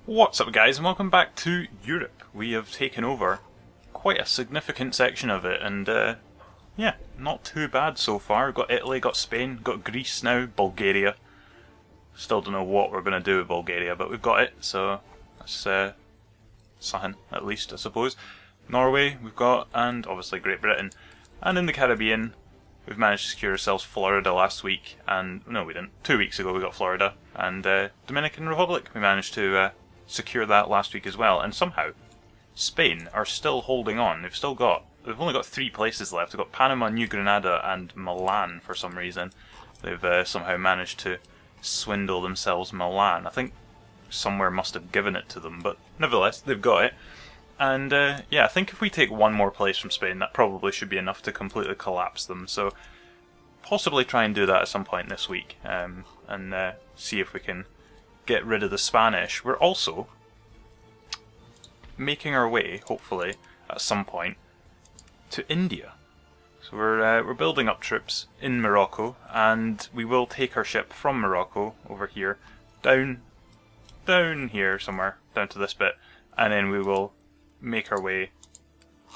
What's up guys, and welcome back to Europe. We have taken over quite a significant section of it, and yeah, not too bad so far. We've got Italy, got Spain, got Greece now, Bulgaria. Still don't know what we're going to do with Bulgaria, but we've got it, so that's something at least, I suppose. Norway we've got, and obviously Great Britain. And in the Caribbean, we've managed to secure ourselves Florida last week, and no we didn't, 2 weeks ago we got Florida, and Dominican Republic we managed to secure that last week as well, and somehow Spain are still holding on. They've only got 3 places left. They've got Panama, New Granada and Milan for some reason. They've somehow managed to swindle themselves Milan. I think somewhere must have given it to them, but nevertheless they've got it. And yeah, I think if we take one more place from Spain, that probably should be enough to completely collapse them. So possibly try and do that at some point this week, and see if we can get rid of the Spanish. We're also making our way, hopefully, at some point, to India. So we're building up troops in Morocco, and we will take our ship from Morocco over here, down here somewhere, down to this bit, and then we will make our way,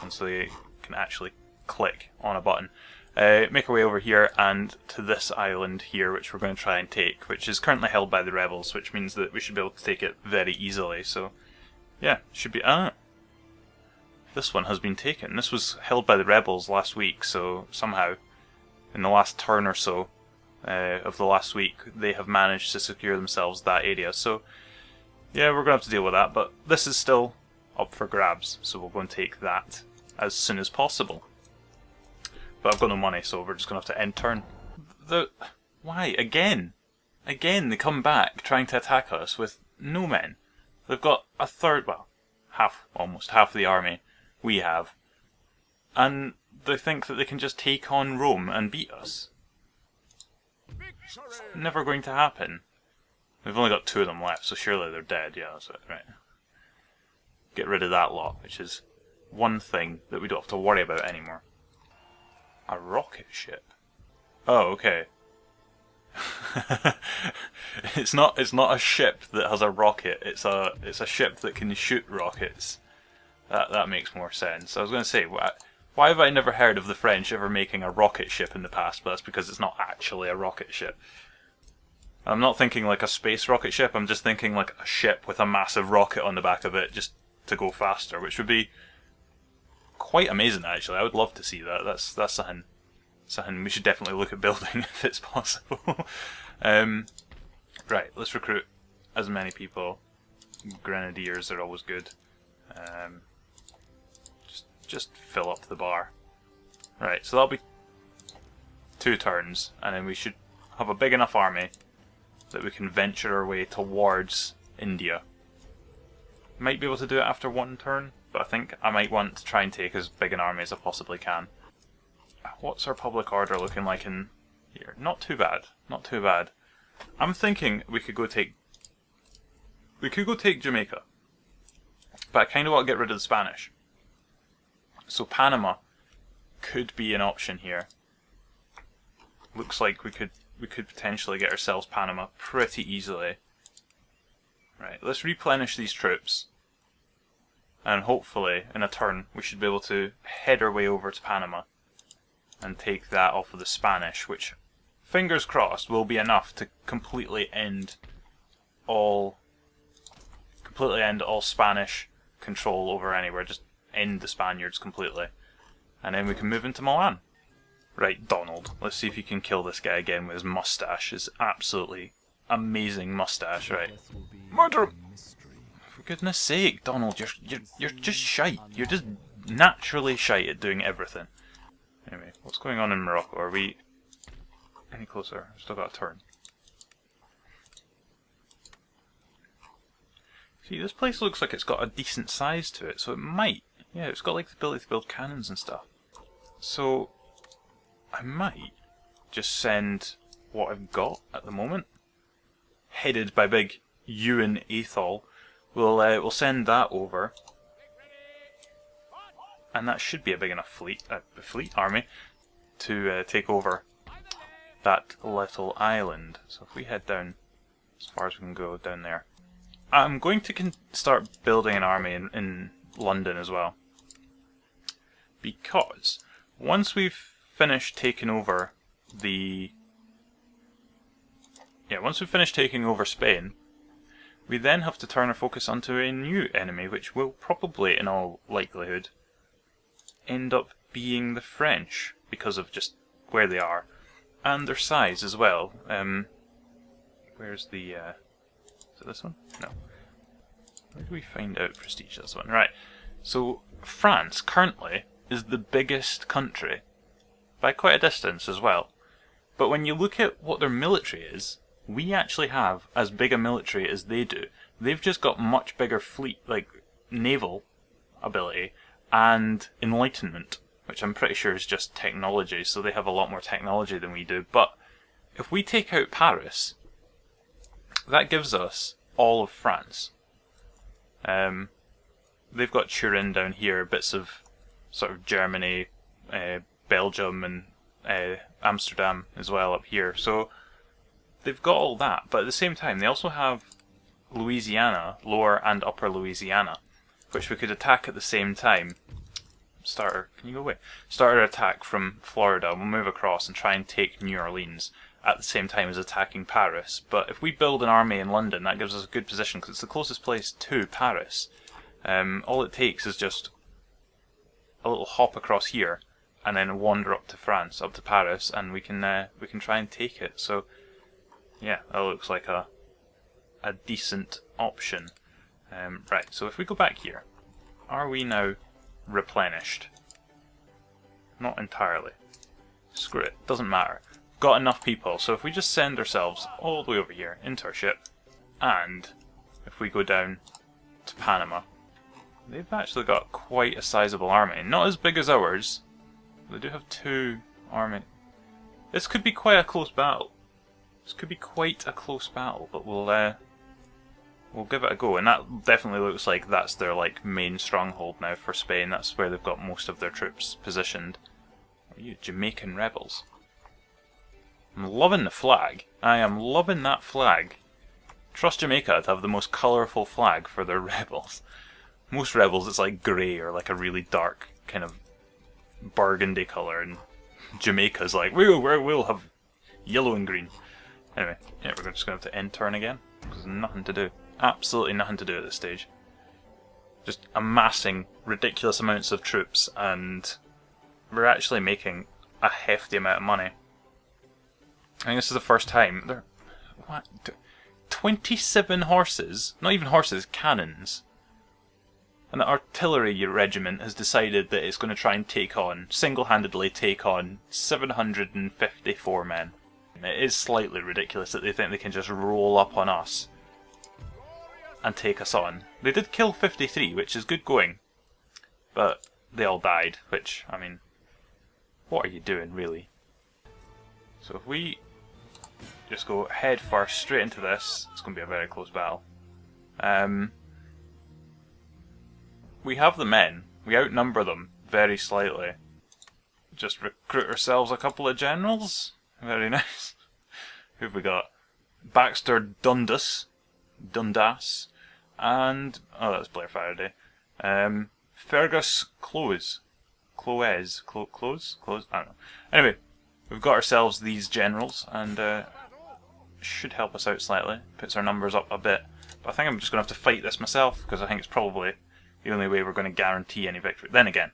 once they can actually click on a button, make our way over here and to this island here, which we're going to try and take, which is currently held by the rebels, which means that we should be able to take it very easily. So yeah, should be... this one has been taken. This was held by the rebels last week, so somehow in the last turn or so of the last week they have managed to secure themselves that area. So yeah, we're going to have to deal with that, but this is still up for grabs, so we'll go and take that as soon as possible. But I've got no money, so we're just going to have to end turn. Why? Again? Again they come back trying to attack us with no men. They've got a third, well, almost half the army we have. And they think that they can just take on Rome and beat us. It's never going to happen. We've only got 2 of them left, so surely they're dead. Yeah, that's it, right. Get rid of that lot, which is one thing that we don't have to worry about anymore. A rocket ship? Oh, okay. It's not a ship that has a rocket. It's a ship that can shoot rockets. That makes more sense. I was going to say, why have I never heard of the French ever making a rocket ship in the past? But that's because it's not actually a rocket ship. I'm not thinking like a space rocket ship. I'm just thinking like a ship with a massive rocket on the back of it, just to go faster, which would be quite amazing actually. I would love to see that. That's something we should definitely look at building if it's possible. Right, let's recruit as many people. Grenadiers are always good. Just fill up the bar. Right, so that'll be 2 turns, and then we should have a big enough army that we can venture our way towards India. Might be able to do it after 1 turn, but I think I might want to try and take as big an army as I possibly can. What's our public order looking like in here? Not too bad, not too bad. I'm thinking we could go take Jamaica, but I kind of want to get rid of the Spanish. So Panama could be an option here. Looks like we could potentially get ourselves Panama pretty easily. Right, let's replenish these troops, and hopefully in a turn we should be able to head our way over to Panama and take that off of the Spanish, which, fingers crossed, will be enough to completely end all Spanish control over anywhere. Just end the Spaniards completely, and then we can move into Milan. Right, Donald, let's see if you can kill this guy again with his mustache. His absolutely amazing mustache. Right, murder him! For goodness sake, Donald, you're just shite. You're just naturally shite at doing everything. Anyway, what's going on in Morocco? Are we any closer? Still got a turn. See, this place looks like it's got a decent size to it, so it might. Yeah, it's got like the ability to build cannons and stuff. So I might just send what I've got at the moment, headed by big Ewan Athol. We'll send that over. And that should be a big enough fleet army to take over that little island. So if we head down as far as we can go down there, I'm going to start building an army in London as well. Because once we've finished taking over once we've finished taking over Spain, we then have to turn our focus onto a new enemy, which will probably, in all likelihood, end up being the French, because of just where they are, and their size as well. Where's the... is it this one? No. Where do we find out prestige this one? Right, so France currently is the biggest country, by quite a distance as well. But when you look at what their military is, we actually have as big a military as they do. They've just got much bigger fleet, like naval ability and enlightenment, which I'm pretty sure is just technology, so they have a lot more technology than we do. But if we take out Paris, that gives us all of France. They've got Turin down here, bits of sort of Germany, Belgium and Amsterdam as well up here. So they've got all that, but at the same time they also have Louisiana, Lower and Upper Louisiana, which we could attack at the same time. Can you go away? Start our attack from Florida, we'll move across and try and take New Orleans at the same time as attacking Paris. But if we build an army in London, that gives us a good position because it's the closest place to Paris. All it takes is just a little hop across here and then wander up to France, up to Paris, and we can try and take it. So yeah, that looks like a decent option. Right, so if we go back here, are we now replenished? Not entirely. Screw it, doesn't matter. Got enough people, so if we just send ourselves all the way over here into our ship, and if we go down to Panama, they've actually got quite a sizable army. Not as big as ours, but they do have 2 army. This could be quite a close battle. But we'll give it a go, and that definitely looks like that's their main stronghold now for Spain. That's where they've got most of their troops positioned. Are you Jamaican rebels? I'm loving the flag. I am loving that flag. Trust Jamaica to have the most colourful flag for their rebels. Most rebels it's like grey or like a really dark kind of burgundy colour, and Jamaica's like, we'll have yellow and green. Anyway, yeah, we're just going to have to end turn again, because there's nothing to do. Absolutely nothing to do at this stage. Just amassing ridiculous amounts of troops, and we're actually making a hefty amount of money. I think this is the first time. They're, what? 27 horses? Not even horses, cannons. And the artillery regiment has decided that it's going to try and single-handedly take on 754 men. It is slightly ridiculous that they think they can just roll up on us and take us on. They did kill 53, which is good going, but they all died, which, I mean, what are you doing, really? So if we just go head first straight into this, it's going to be a very close battle. We have the men. We outnumber them very slightly. Just recruit ourselves a couple of generals. Very nice. Who have we got? Baxter Dundas, and oh, that's Blair Faraday. Fergus Close. I don't know. Anyway, we've got ourselves these generals, and should help us out slightly. Puts our numbers up a bit. But I think I'm just going to have to fight this myself, because I think it's probably the only way we're going to guarantee any victory. Then again,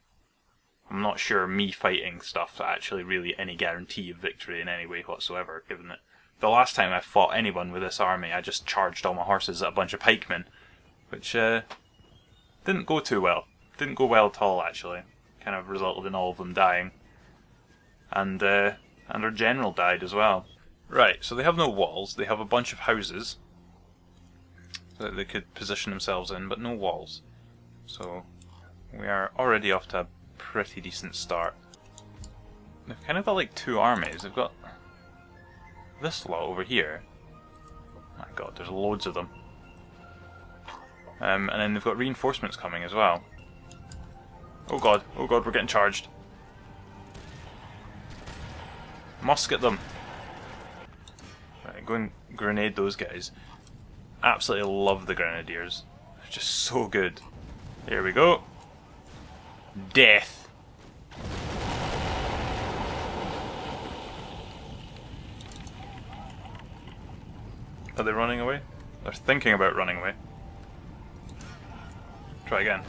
I'm not sure me fighting stuff actually really any guarantee of victory in any way whatsoever, given that the last time I fought anyone with this army I just charged all my horses at a bunch of pikemen, which didn't go too well. Didn't go well at all, actually. Kind of resulted in all of them dying. And our general died as well. Right, so they have no walls, they have a bunch of houses that they could position themselves in, but no walls. So we are already off to a pretty decent start. They've kind of got like 2 armies. They've got this lot over here. My god, there's loads of them. And then they've got reinforcements coming as well. Oh god, we're getting charged. Musket them. Right, go and grenade those guys. Absolutely love the grenadiers. They're just so good. Here we go. Death. Are they running away? They're thinking about running away. Try again.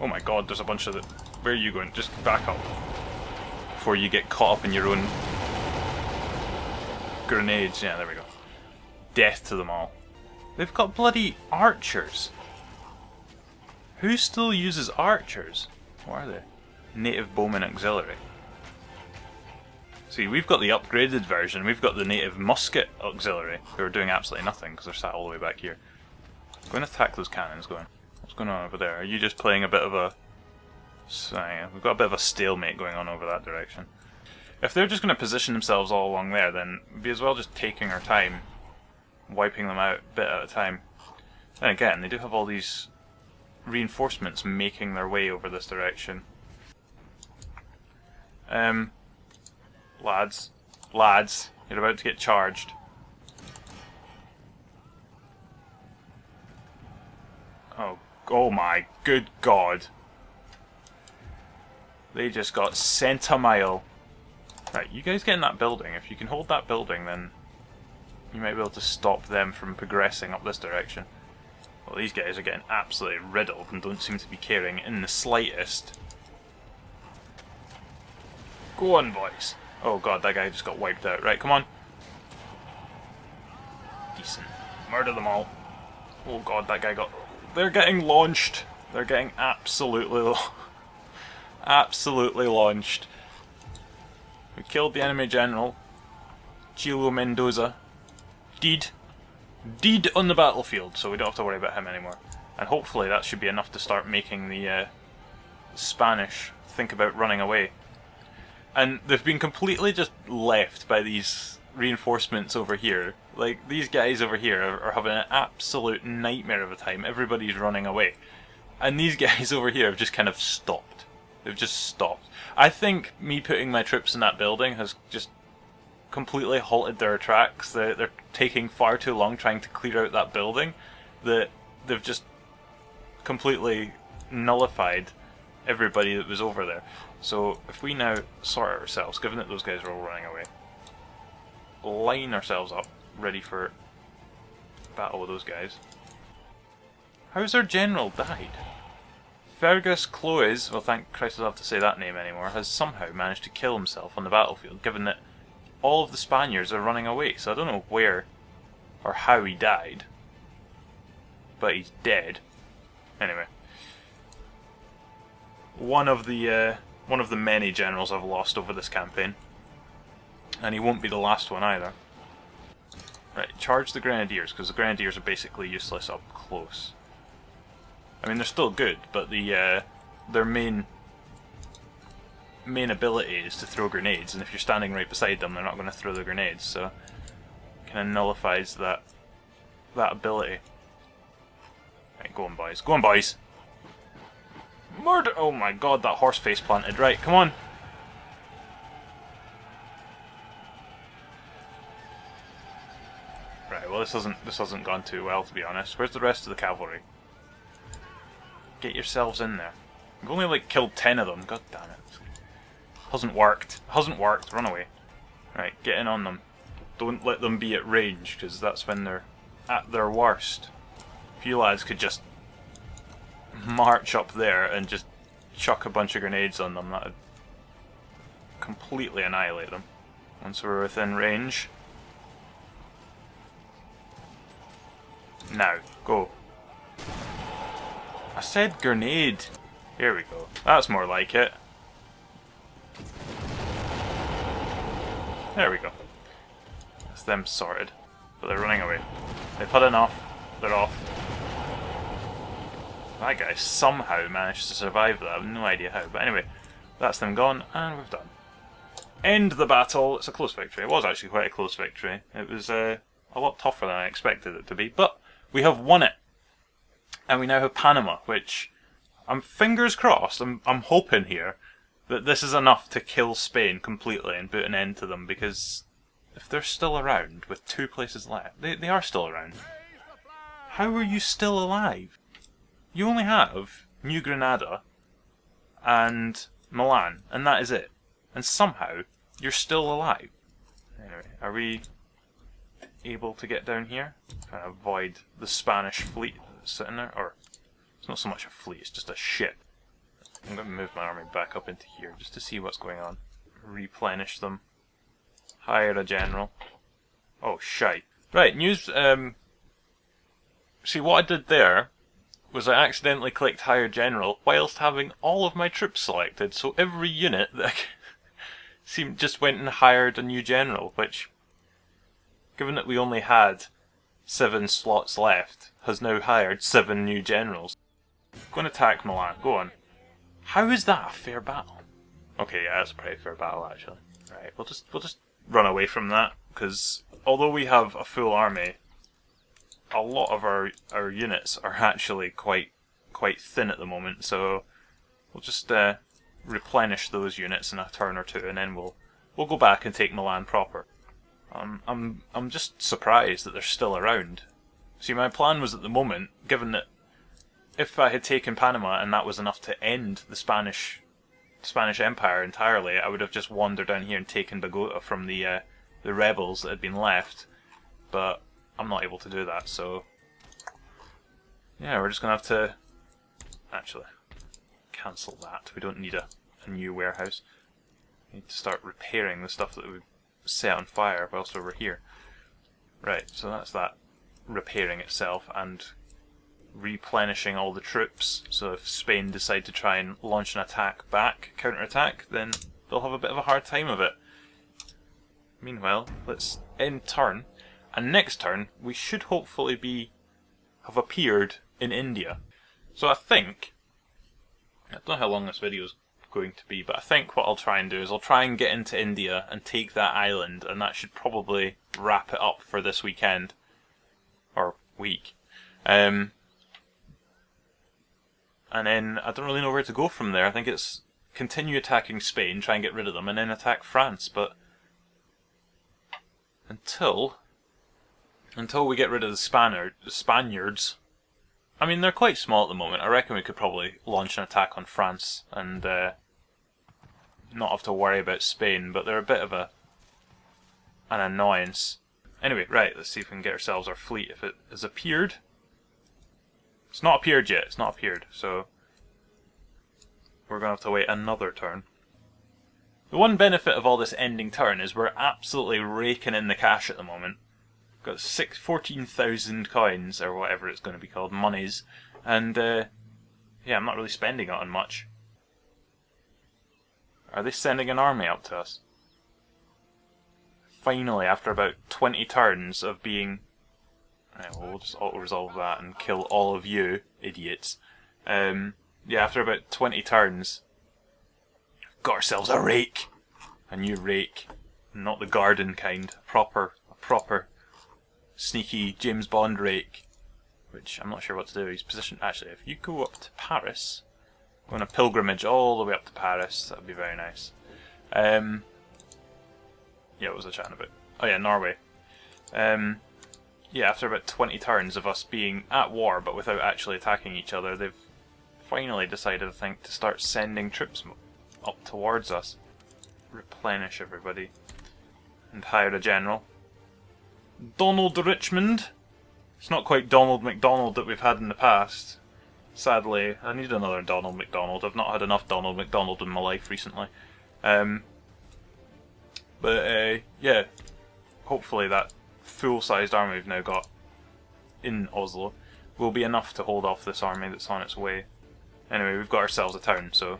Oh my god, there's a bunch of it. Where are you going? Just back up. Before you get caught up in your own grenades. Yeah, there we go. Death to them all. They've got bloody archers. Who still uses archers? What are they? Native Bowman Auxiliary. See, we've got the upgraded version. We've got the Native Musket Auxiliary, who are doing absolutely nothing because they're sat all the way back here. Go and attack those cannons. Go on. What's going on over there? Are you just playing a bit of a... we've got a bit of a stalemate going on over that direction. If they're just going to position themselves all along there, then we'd be as well just taking our time, wiping them out a bit at a time. Then again, they do have all these reinforcements making their way over this direction. Lads, you're about to get charged. Oh my good god. They just got sent a mile. Right, you guys get in that building. If you can hold that building, then you might be able to stop them from progressing up this direction. Well, these guys are getting absolutely riddled and don't seem to be caring in the slightest. Go on, boys. Oh god, that guy just got wiped out. Right, come on. Decent. Murder them all. Oh god, that guy got... They're getting launched. They're getting absolutely launched. We killed the enemy general. Chilo Mendoza. Deed on the battlefield, so we don't have to worry about him anymore. And hopefully that should be enough to start making the Spanish think about running away. And they've been completely just left by these reinforcements over here. Like, these guys over here are having an absolute nightmare of a time. Everybody's running away. And these guys over here have just kind of stopped. They've just stopped. I think me putting my troops in that building has just completely halted their attacks. They're taking far too long trying to clear out that building that they've just completely nullified everybody that was over there. So if we now sort ourselves, given that those guys are all running away, line ourselves up, ready for battle with those guys. How's our general died? Fergus Cloes, well thank Christ I don't have to say that name anymore, has somehow managed to kill himself on the battlefield, given that all of the Spaniards are running away. So I don't know where or how he died, but he's dead. Anyway, one of the many generals I've lost over this campaign, and he won't be the last one either. Right, charge the grenadiers, because the grenadiers are basically useless up close. I mean, they're still good, but their main ability is to throw grenades, and if you're standing right beside them, they're not going to throw the grenades, so it kind of nullifies that ability. Right, go on, boys. Go on, boys! Murder! Oh my god, that horse face planted. Right, come on! Right, well this hasn't gone too well, to be honest. Where's the rest of the cavalry? Get yourselves in there. We've only like killed 10 of them. God damn it. Hasn't worked. Hasn't worked. Run away. Right, get in on them. Don't let them be at range, because that's when they're at their worst. If you lads could just march up there and just chuck a bunch of grenades on them, that would completely annihilate them. Once we're within range. Now, go. I said grenade. Here we go. That's more like it. There we go. That's them sorted. But they're running away. They've had enough. They're off. That guy somehow managed to survive that. I have no idea how. But anyway, that's them gone, and we've done. End the battle. It's a close victory. It was actually quite a close victory. It was a lot tougher than I expected it to be. But we have won it. And we now have Panama, which I'm fingers crossed, I'm hoping here that this is enough to kill Spain completely and put an end to them, because if they're still around with 2 places left, they are still around. How are you still alive? You only have New Granada and Milan, and that is it. And somehow, you're still alive. Anyway, are we able to get down here? Trying to avoid the Spanish fleet that's sitting there. Or, it's not so much a fleet, it's just a ship. I'm going to move my army back up into here just to see what's going on. Replenish them. Hire a general. Oh, shite. Right, news. See, what I did there was I accidentally clicked hire general whilst having all of my troops selected, so every unit that just went and hired a new general, which, given that we only had 7 slots left, has now hired 7 new generals. Go and attack Milan, go on. How is that a fair battle? Okay, yeah, that's a pretty fair battle actually. Right, we'll just run away from that, because although we have a full army, a lot of our units are actually quite thin at the moment, so we'll just replenish those units in a turn or two, and then we'll go back and take Milan proper. I'm just surprised that they're still around. See, my plan was at the moment, given that if I had taken Panama and that was enough to end the Spanish Empire entirely, I would have just wandered down here and taken Bogota from the rebels that had been left. But I'm not able to do that, so yeah, we're just gonna have to actually cancel that. We don't need a new warehouse. We need to start repairing the stuff that we've set on fire whilst we're here. Right, so that's that repairing itself and replenishing all the troops, so if Spain decide to try and launch an attack back, counter-attack, then they'll have a bit of a hard time of it. Meanwhile, let's end turn, and next turn we should hopefully have appeared in India. So I don't know how long this video is going to be, but I think what I'll try and do is I'll try and get into India and take that island, and that should probably wrap it up for this weekend, or week. And then I don't really know where to go from there. I think it's continue attacking Spain, try and get rid of them, and then attack France. But until we get rid of the Spaniards, I mean, they're quite small at the moment. I reckon we could probably launch an attack on France and not have to worry about Spain, but they're a bit of an annoyance. Anyway, right, let's see if we can get ourselves our fleet. If it has appeared. It's not appeared yet, so we're going to have to wait another turn. The one benefit of all this ending turn is we're absolutely raking in the cash at the moment. Got 14,000 coins, or whatever it's going to be called, monies, and yeah, I'm not really spending it on much. Are they sending an army up to us? Finally, after about 20 turns of being... Right, well, we'll just auto-resolve that and kill all of you, idiots. Yeah, after about 20 turns, got ourselves a rake! A new rake. Not the garden kind. A proper sneaky James Bond rake. Which I'm not sure what to do. He's positioned... Actually, if you go up to Paris, go on a pilgrimage all the way up to Paris, that would be very nice. Yeah, what was I chatting about? Oh yeah, Norway. Yeah, after about 20 turns of us being at war but without actually attacking each other, they've finally decided, I think, to start sending troops up towards us. Replenish everybody. And hire a general. Donald Richmond. It's not quite Donald MacDonald that we've had in the past. Sadly, I need another Donald MacDonald. I've not had enough Donald MacDonald in my life recently. But yeah, hopefully that full-sized army we've now got in Oslo will be enough to hold off this army that's on its way. Anyway, we've got ourselves a town, so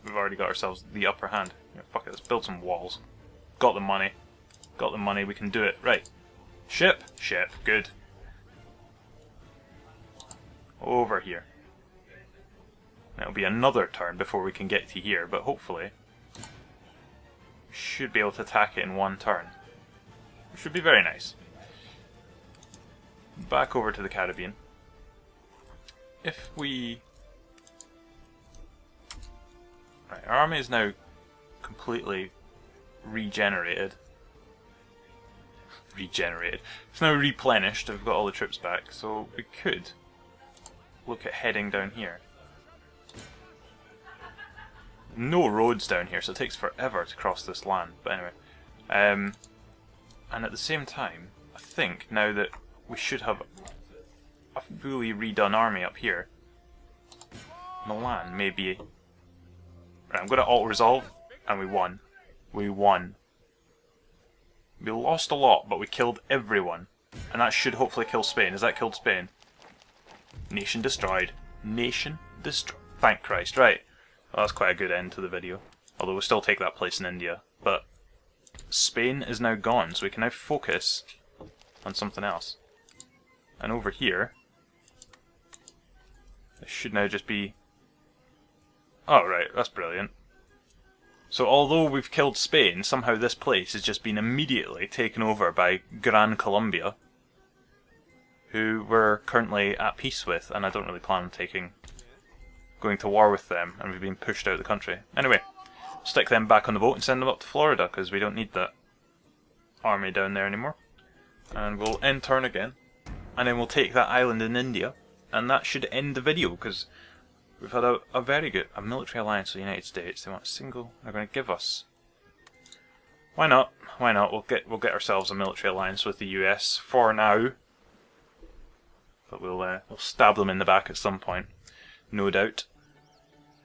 we've already got ourselves the upper hand. Yeah, fuck it, let's build some walls. Got the money, we can do it. Right, ship, good. Over here. It'll be another turn before we can get to here, but hopefully we should be able to attack it in one turn. Which should be very nice. Back over to the Caribbean. If we... Right, our army is now completely regenerated. regenerated. It's now replenished. I've got all the troops back, so we could look at heading down here. No roads down here, so it takes forever to cross this land. But anyway, and at the same time, I think now that we should have a fully redone army up here, Milan may be... Right, I'm going to alt-resolve, and we won. We won. We lost a lot, but we killed everyone. And that should hopefully kill Spain. Has that killed Spain? Nation destroyed. Nation destroyed. Thank Christ. Right. Well, that's quite a good end to the video. Although we'll still take that place in India. But Spain is now gone, so we can now focus on something else. And over here, it should now just be... Oh, right. That's brilliant. So although we've killed Spain, somehow this place has just been immediately taken over by Gran Colombia, who we're currently at peace with, and I don't really plan on going to war with them, and we've been pushed out of the country. Anyway, stick them back on the boat and send them up to Florida, because we don't need that army down there anymore. And we'll end turn again, and then we'll take that island in India, and that should end the video, because we've had a very good military alliance with the United States. They want a single. They're going to give us. Why not? Why not? We'll get ourselves a military alliance with the US for now. But we'll stab them in the back at some point, no doubt.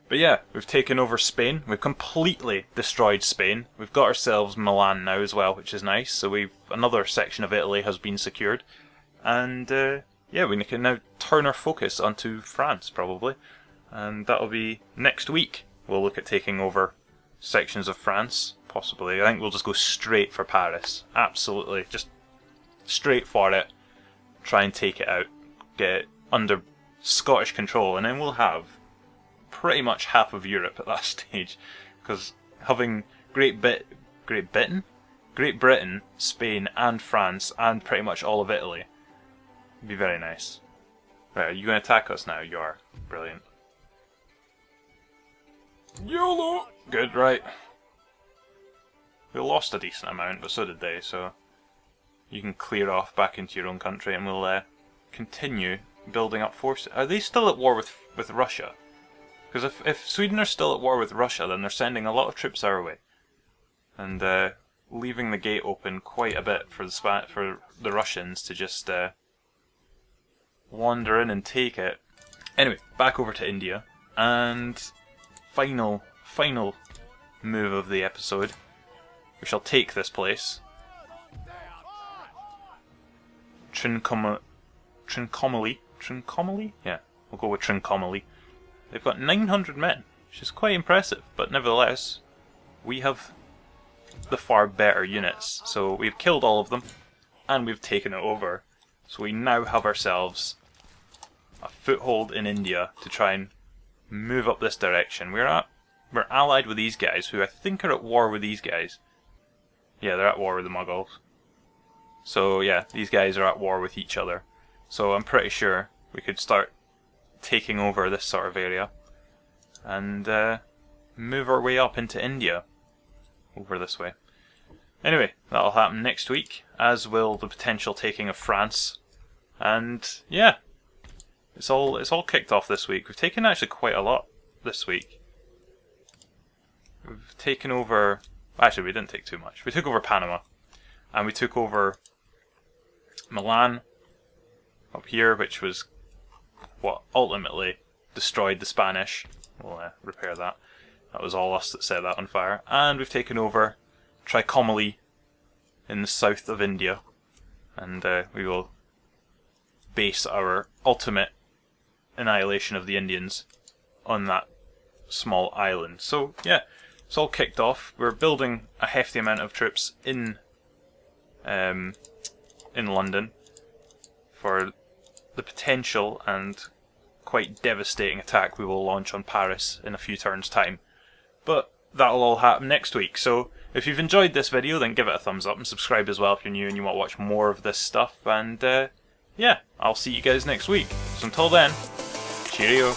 But yeah, we've taken over Spain. We've completely destroyed Spain. We've got ourselves Milan now as well, which is nice. So another section of Italy has been secured, and yeah, we can now turn our focus onto France probably. And that'll be next week. We'll look at taking over sections of France, possibly. I think we'll just go straight for Paris. Absolutely. Just straight for it. Try and take it out. Get it under Scottish control. And then we'll have pretty much half of Europe at that stage. Because having Great Britain, Spain and France and pretty much all of Italy would be very nice. Right, are you going to attack us now? You are. Brilliant. YOLO! Good, right. We lost a decent amount, but so did they, so you can clear off back into your own country and we'll continue building up forces. Are they still at war with Russia? Because if Sweden are still at war with Russia, then they're sending a lot of troops our way. And leaving the gate open quite a bit for the Russians to just wander in and take it. Anyway, back over to India, and final move of the episode. We shall take this place. Trincomalee? Yeah, we'll go with Trincomalee. They've got 900 men, which is quite impressive, but nevertheless, we have the far better units. So we've killed all of them, and we've taken it over. So we now have ourselves a foothold in India to try and move up this direction. We're allied with these guys, who I think are at war with these guys. Yeah, they're at war with the Mughals. So yeah, these guys are at war with each other. So I'm pretty sure we could start taking over this sort of area and move our way up into India over this way. Anyway, that'll happen next week, as will the potential taking of France. And yeah, it's all kicked off this week. We've taken actually quite a lot this week. We've taken over... Actually, we didn't take too much. We took over Panama. And we took over Milan up here, which was what ultimately destroyed the Spanish. We'll repair that. That was all us that set that on fire. And we've taken over Trincomalee in the south of India. And we will base our ultimate annihilation of the Indians on that small island. So yeah, it's all kicked off. We're building a hefty amount of troops in London for the potential and quite devastating attack we will launch on Paris in a few turns' time. But that'll all happen next week. So if you've enjoyed this video, then give it a thumbs up and subscribe as well if you're new and you want to watch more of this stuff. And yeah, I'll see you guys next week. So until then, cheerio.